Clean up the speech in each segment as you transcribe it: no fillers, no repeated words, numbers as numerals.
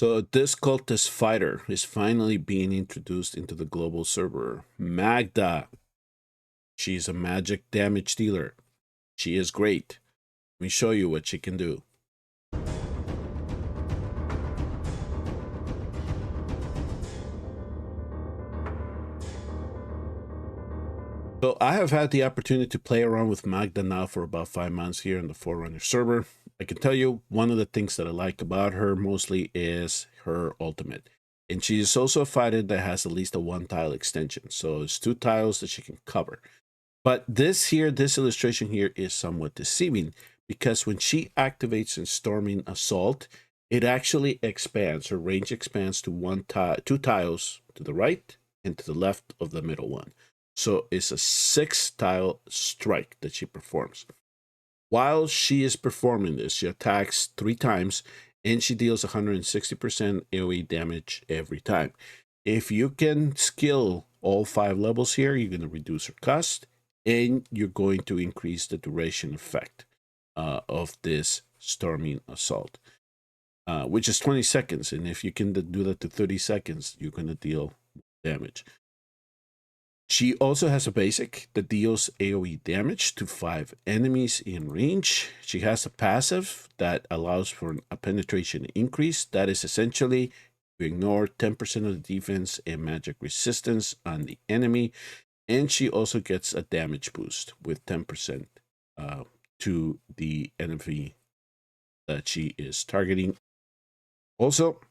So this cultist fighter is finally being introduced into the global server. Magda. She's a magic damage dealer. She is great. Let me show you what she can do. So I have had the opportunity to play around with Magda now for about 5 months here in the Forerunners server. I can tell you one of the things that I like about her mostly is her ultimate. And she is also a fighter that has at least a 1-tile extension. So it's 2 tiles that she can cover. But this illustration here is somewhat deceiving because when she activates in Storming Assault, it actually expands. Her range expands to 2 tiles to the right and to the left of the middle one. So it's a 6-tile strike that she performs. While she is performing this, she attacks 3 times and she deals 160% AoE damage every time. If you can skill all 5 levels here, you're going to reduce her cost and you're going to increase the duration effect of this Storming Assault, which is 20 seconds. And if you can do that to 30 seconds, you're going to deal damage. She also has a basic that deals AoE damage to 5 enemies in range. She has a passive that allows for a penetration increase. That is essentially you ignore 10% of the defense and magic resistance on the enemy. And she also gets a damage boost with 10% to the enemy that she is targeting. Also,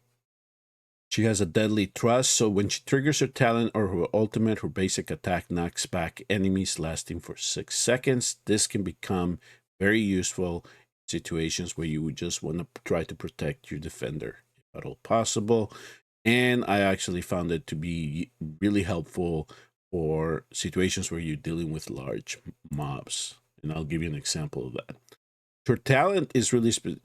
she has a deadly thrust, so when she triggers her talent or her ultimate, her basic attack knocks back enemies lasting for 6 seconds. This can become very useful in situations where you would just want to try to protect your defender, if at all possible. And I actually found it to be really helpful for situations where you're dealing with large mobs. And I'll give you an example of that. Her talent is really specific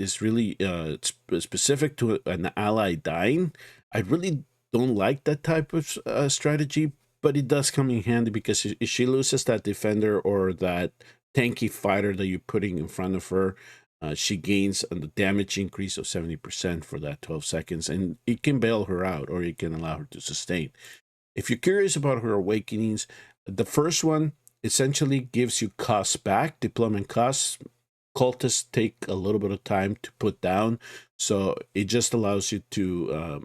to an ally dying. I really don't like that type of strategy, but it does come in handy because if she loses that defender or that tanky fighter that you're putting in front of her, she gains a damage increase of 70% for that 12 seconds, and it can bail her out or it can allow her to sustain. If you're curious about her awakenings, the first one essentially gives you costs back, deployment costs. Cultists take a little bit of time to put down, so it just allows you to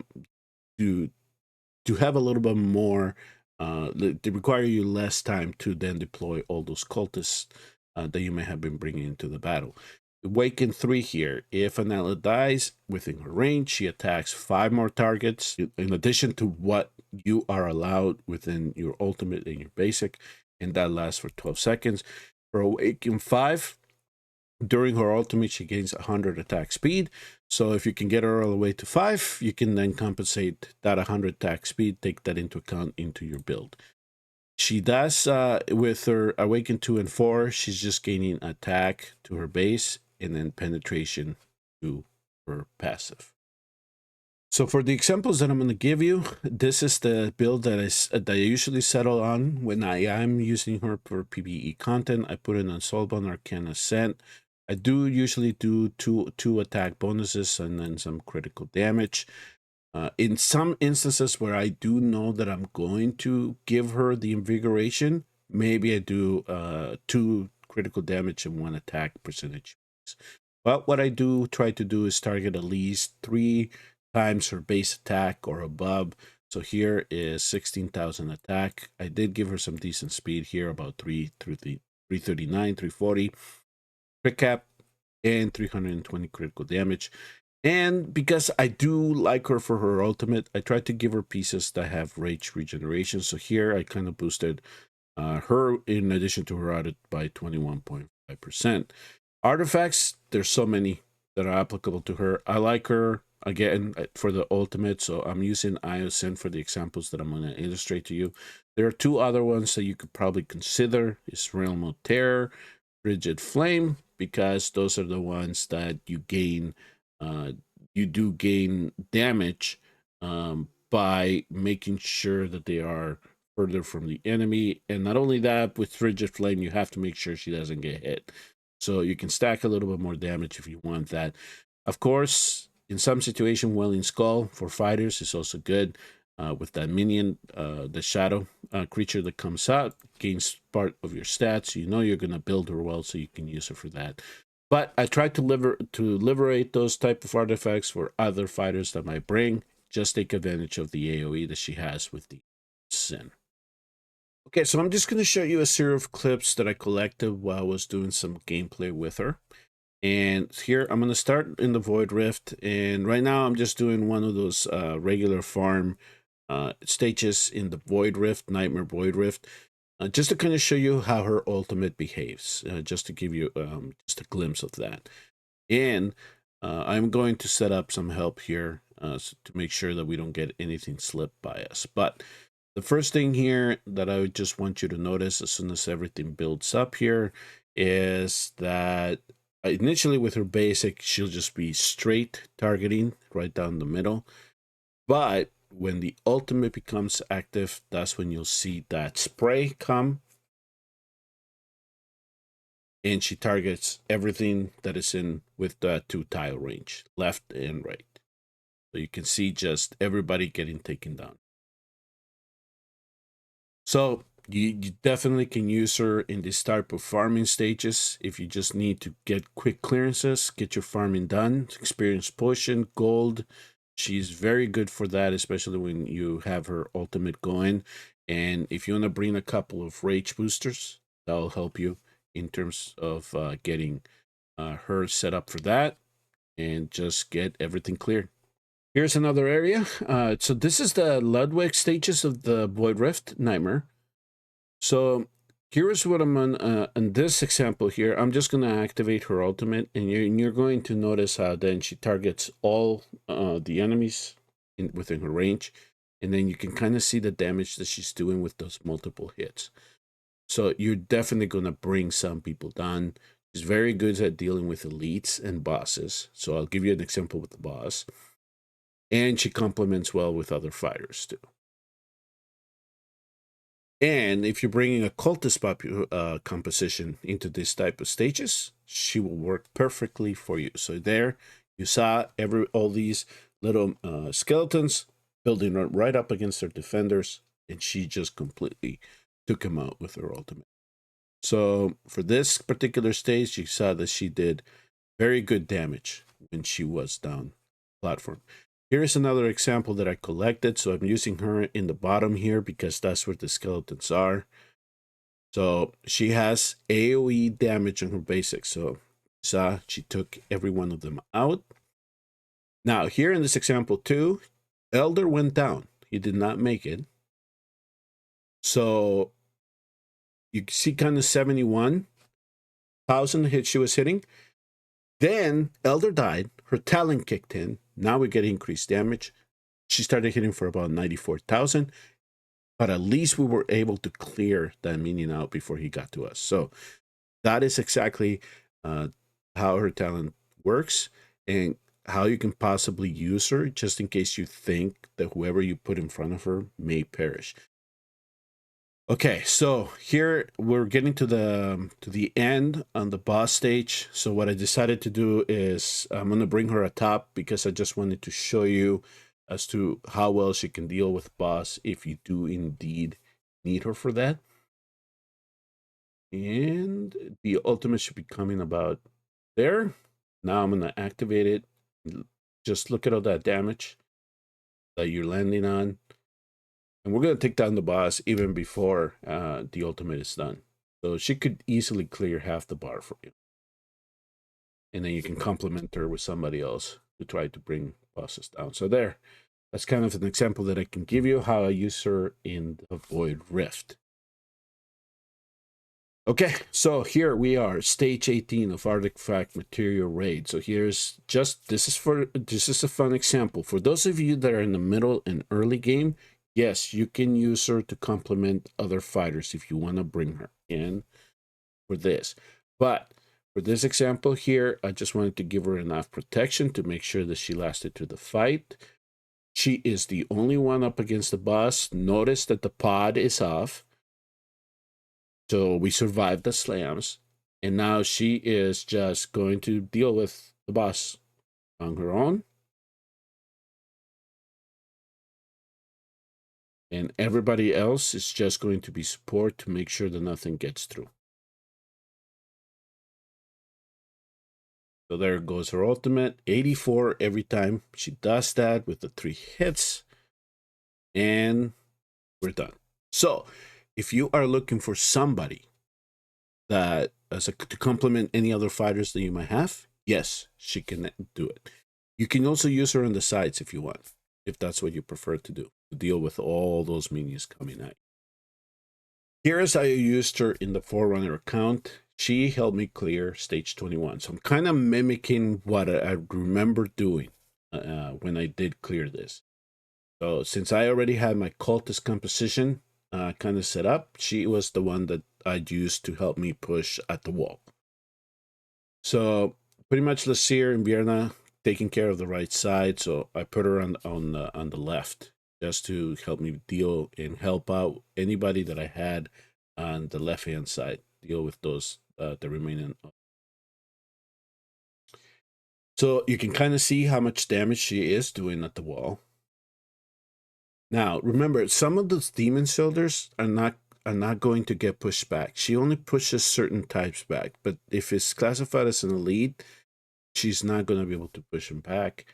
have a little bit more. They require you less time to then deploy all those cultists that you may have been bringing into the battle. Awaken 3 here. If an ally dies within her range, she attacks 5 more targets in addition to what you are allowed within your ultimate and your basic, and that lasts for 12 seconds. For Awaken 5, during her ultimate, she gains 100 attack speed. So if you can get her all the way to 5, you can then compensate that 100 attack speed, take that into account into your build. She does, with her Awaken 2 and 4, she's just gaining attack to her base and then penetration to her passive. So for the examples that I'm going to give you, this is the build that I usually settle on when I am using her for PvE content. I put in on Soulbound Arcana Ascent. I do usually do two attack bonuses and then some critical damage. In some instances where I do know that I'm going to give her the invigoration, maybe I do 2 critical damage and 1 attack percentage. But what I do try to do is target at least 3 times her base attack or above. So here is 16,000 attack. I did give her some decent speed here, about 339, 340 crit cap, and 320 critical damage. And because I do like her for her ultimate, I tried to give her pieces that have rage regeneration. So here I kind of boosted her in addition to her added by 21.5%. Artifacts, there's so many that are applicable to her. I like her again for the ultimate, so I'm using Iosyn for the examples that I'm going to illustrate to you. There are 2 other ones that you could probably consider. Is Realm of Terror, Rigid Flame, because those are the ones that you gain. You do gain damage by making sure that they are further from the enemy. And not only that, with Rigid Flame, you have to make sure she doesn't get hit. So you can stack a little bit more damage if you want that. Of course, in some situation, Welling Skull for fighters is also good. With that minion, the shadow creature that comes out gains part of your stats. You know you're going to build her well, so you can use her for that. But I tried to liberate those type of artifacts for other fighters that might bring. Just take advantage of the AoE that she has with the Sin. Okay, so I'm just going to show you a series of clips that I collected while I was doing some gameplay with her. And here I'm going to start in the Void Rift. And right now I'm just doing one of those regular farm stages in the Void Rift, Nightmare Void Rift. Just to kind of show you how her ultimate behaves. Just to give you just a glimpse of that. And I'm going to set up some help here to make sure that we don't get anything slipped by us. But the first thing here that I would just want you to notice as soon as everything builds up here is that initially with her basic, she'll just be straight targeting right down the middle. But when the ultimate becomes active, that's when you'll see that spray come. And she targets everything that is in with the 2 tile range, left and right. So you can see just everybody getting taken down. So you definitely can use her in this type of farming stages if you just need to get quick clearances, get your farming done, experience potion, gold. She's very good for that, especially when you have her ultimate going. And if you want to bring a couple of rage boosters, that'll help you in terms of getting her set up for that and just get everything cleared. Here's another area. So this is the Ludwig stages of the Void Rift Nightmare. So here's what I'm on in this example here. I'm just going to activate her ultimate, and you're going to notice how then she targets all the enemies within her range. And then you can kind of see the damage that she's doing with those multiple hits. So you're definitely going to bring some people down. She's very good at dealing with elites and bosses. So I'll give you an example with the boss. And she complements well with other fighters too. And if you're bringing a cultist composition into this type of stages, she will work perfectly for you. So there you saw all these little skeletons building right up against their defenders, and she just completely took him out with her ultimate. So for this particular stage, you saw that she did very good damage when she was down platform. Here's another example that I collected. So I'm using her in the bottom here because that's where the skeletons are. So she has AoE damage on her basics. So she took every one of them out. Now here in this example too, Elder went down. He did not make it. So you see kind of 71,000 hits she was hitting. Then Elder died. Her talent kicked in. Now we get increased damage. She started hitting for about 94,000. But at least we were able to clear that minion out before he got to us. So that is exactly how her talent works and how you can possibly use her just in case you think that whoever you put in front of her may perish. Okay, so here we're getting to the end on the boss stage. So what I decided to do is I'm going to bring her atop because I just wanted to show you as to how well she can deal with boss if you do indeed need her for that. And the ultimate should be coming about there. Now I'm going to activate it. Just look at all that damage that you're landing on. And we're going to take down the boss even before the ultimate is done. So she could easily clear half the bar for you. And then you can complement her with somebody else to try to bring bosses down. So there, that's kind of an example that I can give you how I use her in the Void Rift. Okay, so here we are, stage 18 of Artifact Material Raid. So here's just, this is a fun example. For those of you that are in the middle and early game, yes, you can use her to complement other fighters if you want to bring her in for this. But for this example here, I just wanted to give her enough protection to make sure that she lasted through the fight. She is the only one up against the boss. Notice that the pod is off. So we survived the slams. And now she is just going to deal with the boss on her own. And everybody else is just going to be support to make sure that nothing gets through. So there goes her ultimate, 84 every time she does that with the 3 hits. And we're done. So if you are looking for somebody that to complement any other fighters that you might have, yes, she can do it. You can also use her on the sides if you want, if that's what you prefer to do, to deal with all those minions coming at you. Here's how I used her in the Forerunner account. She helped me clear stage 21. So I'm kind of mimicking what I remember doing when I did clear this. So since I already had my cultist composition kind of set up, she was the one that I'd used to help me push at the wall. So pretty much Lasir and Vierna taking care of the right side. So I put her on the left just to help me deal and help out anybody that I had on the left hand side, deal with those the remaining. So you can kind of see how much damage she is doing at the wall. Now remember, some of those demon shoulders are not going to get pushed back. She only pushes certain types back, but if it's classified as an elite, she's not going to be able to push him back,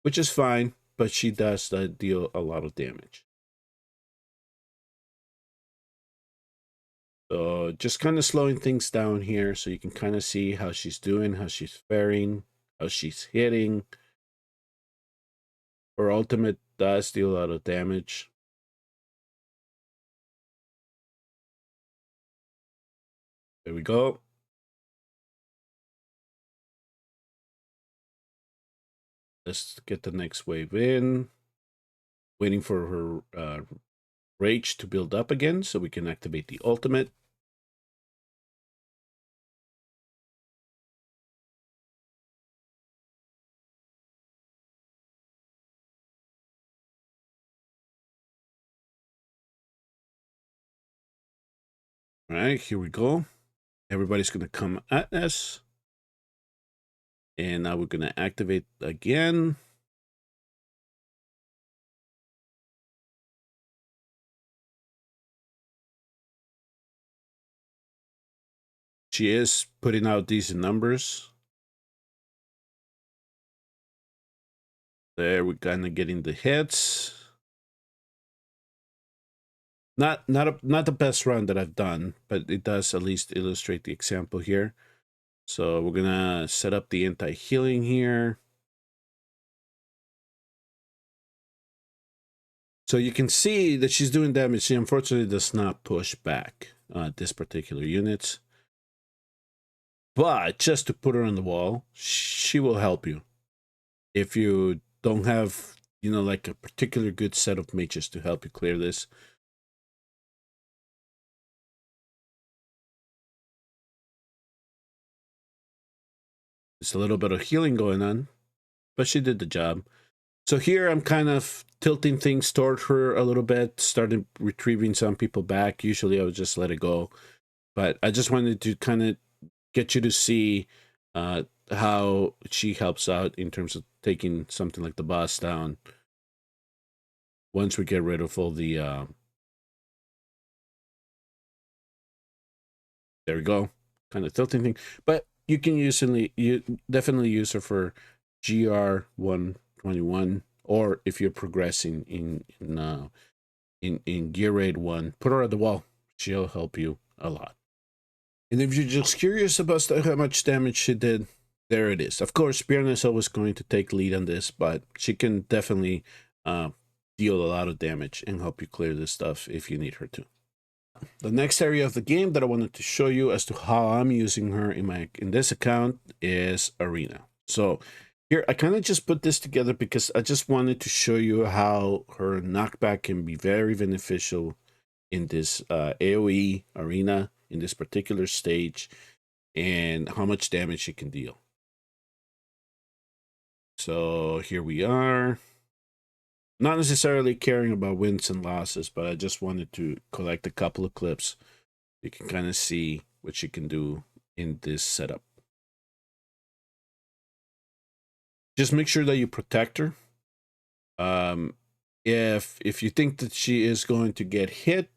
which is fine, but she does deal a lot of damage. So just kind of slowing things down here so you can kind of see how she's doing, how she's faring, how she's hitting. Her ultimate does deal a lot of damage. There we go. Let's get the next wave in. Waiting for her rage to build up again so we can activate the ultimate. All right, here we go. Everybody's going to come at us. And now we're going to activate again. She is putting out decent numbers. There, we're kind of getting the hits. Not the best run that I've done, but it does at least illustrate the example here. So we're gonna set up the anti-healing here. So you can see that she's doing damage. She unfortunately does not push back this particular unit. But just to put her on the wall, she will help you. If you don't have, like a particular good set of mages to help you clear this. There's a little bit of healing going on, but she did the job. So here I'm kind of tilting things toward her a little bit, starting retrieving some people back. Usually I would just let it go. But I just wanted to kind of get you to see how she helps out in terms of taking something like the boss down. Once we get rid of all the... there we go. Kind of tilting thing. But you can definitely use her for GR1 21, or if you're progressing in Gear Raid 1, put her at the wall. She'll help you a lot. And if you're just curious about how much damage she did, there it is. Of course, Bjorn is always going to take lead on this, but she can definitely deal a lot of damage and help you clear this stuff if you need her to. The next area of the game that I wanted to show you as to how I'm using her in this account is Arena. So here, I kind of just put this together because I just wanted to show you how her knockback can be very beneficial in this AoE Arena, in this particular stage, and how much damage she can deal. So here we are. Not necessarily caring about wins and losses, but I just wanted to collect a couple of clips. You can kind of see what she can do in this setup. Just make sure that you protect her. If you think that she is going to get hit,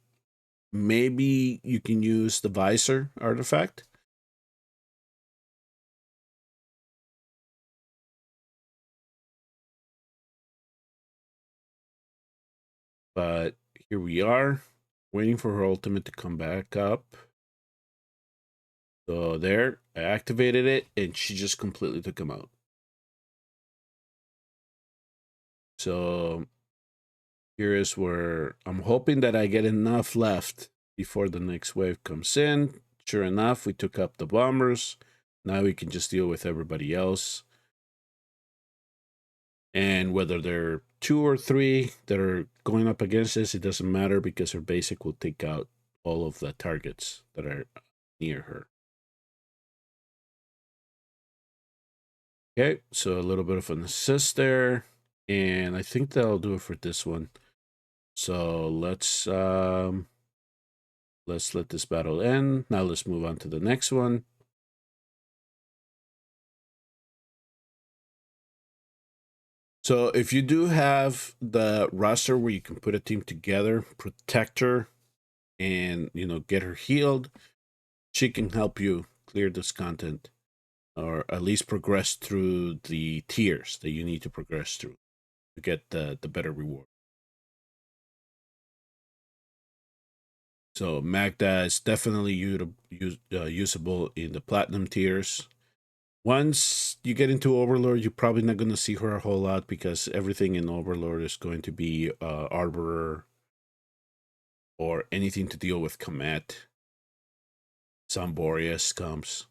maybe you can use the visor artifact. But here we are, waiting for her ultimate to come back up. So there, I activated it, and she just completely took him out. So here is where I'm hoping that I get enough left before the next wave comes in. Sure enough, we took up the bombers. Now we can just deal with everybody else. And whether they're 2 or 3 that are going up against us, it doesn't matter because her basic will take out all of the targets that are near her. Okay, so a little bit of an assist there. And I think that'll do it for this one. So let's let this battle end. Now let's move on to the next one. So if you do have the roster where you can put a team together, protect her, and get her healed, she can help you clear this content, or at least progress through the tiers that you need to progress through to get the better reward. So Magda is definitely usable in the platinum tiers. Once you get into Overlord, you're probably not going to see her a whole lot because everything in Overlord is going to be Arborer or anything to deal with Comet. Boreas comes.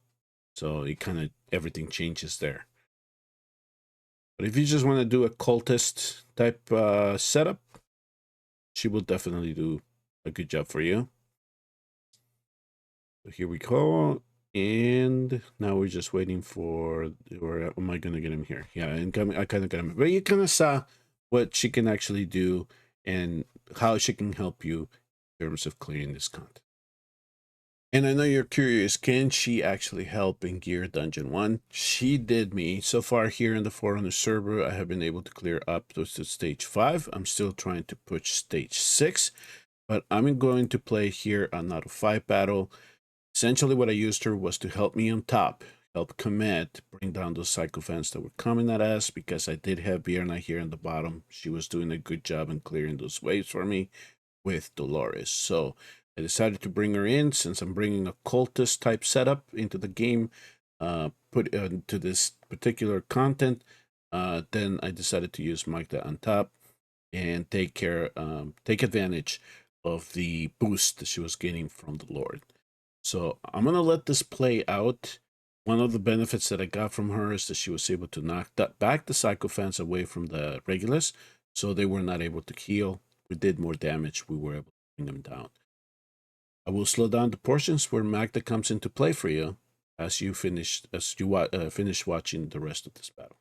So it kind of, everything changes there. But if you just want to do a cultist type setup, she will definitely do a good job for you. So here we go. And now we're just waiting for, or am I going to get him here? Yeah, I kind of got him. But you kind of saw what she can actually do and how she can help you in terms of clearing this content. And I know you're curious, can she actually help in Gear Dungeon 1? She did me. So far here in the Forerunners server, I have been able to clear up to stage 5. I'm still trying to push stage 6, but I'm going to play here an out of 5 battle. Essentially what I used her was to help me on top, help commit, bring down those sycophants that were coming at us, because I did have Bierna here in the bottom. She was doing a good job in clearing those waves for me with Dolores. So I decided to bring her in since I'm bringing a cultist type setup into the game, put into this particular content. Then I decided to use Magda on top and take advantage of the boost that she was getting from the Lord. So I'm gonna let this play out. One of the benefits that I got from her is that she was able to knock back the sycophants away from the regulars, so they were not able to heal. We did more damage. We were able to bring them down. I will slow down the portions where Magda comes into play for you as you finish watching the rest of this battle.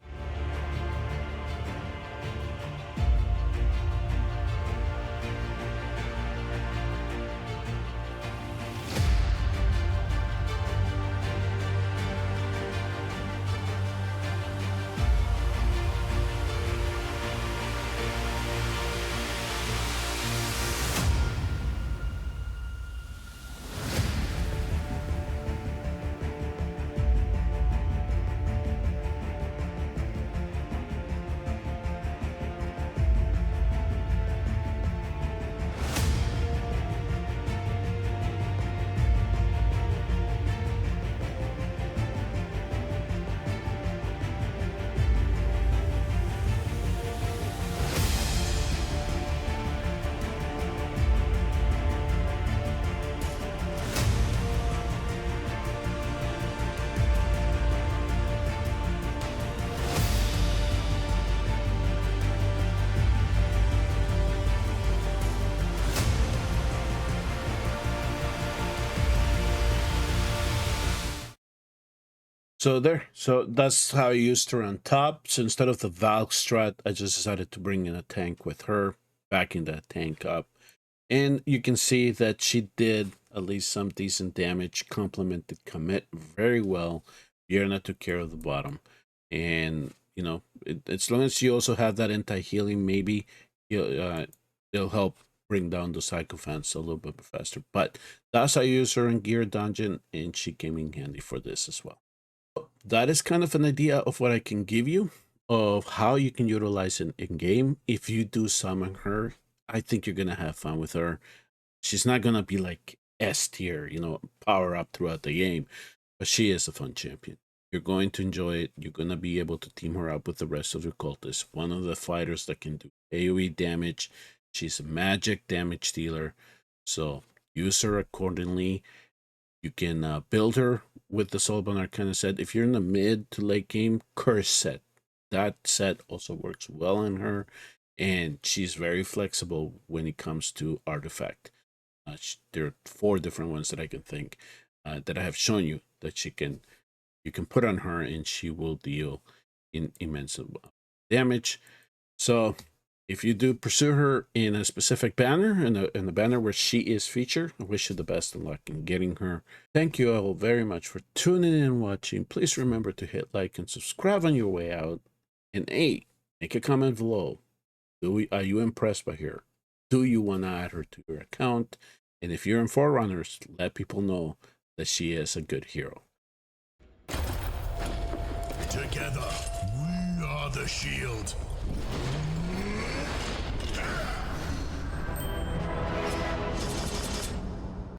So that's how I used her on top. So instead of the Valk strat, I just decided to bring in a tank with her, backing that tank up. And you can see that she did at least some decent damage, complemented commit very well. Yerna took care of the bottom. And, as long as you also have that anti-healing, maybe It'll help bring down the sycophants a little bit faster. But that's I use her in Gear Dungeon, and she came in handy for this as well. That is kind of an idea of what I can give you of how you can utilize it in game. If you do summon her, I think you're gonna have fun with her. She's not gonna be like S tier, power up throughout the game, but she is a fun champion. You're going to enjoy it. You're gonna be able to team her up with the rest of your cultists. One of the fighters that can do AoE damage. She's a magic damage dealer, so use her accordingly. You can build her with the Soulbound Arcana set. If you're in the mid to late game, Curse set. That set also works well in her, and she's very flexible when it comes to artifact. There are 4 different ones that I can think that I have shown you that you can put on her, and she will deal immense damage. So if you do pursue her in a specific banner, in the banner where she is featured, I wish you the best of luck in getting her. Thank you all very much for tuning in and watching. Please remember to hit like and subscribe on your way out. And hey, make a comment below. Are you impressed by her? Do you want to add her to your account? And if you're in Forerunners, let people know that she is a good hero. Together, we are the shield.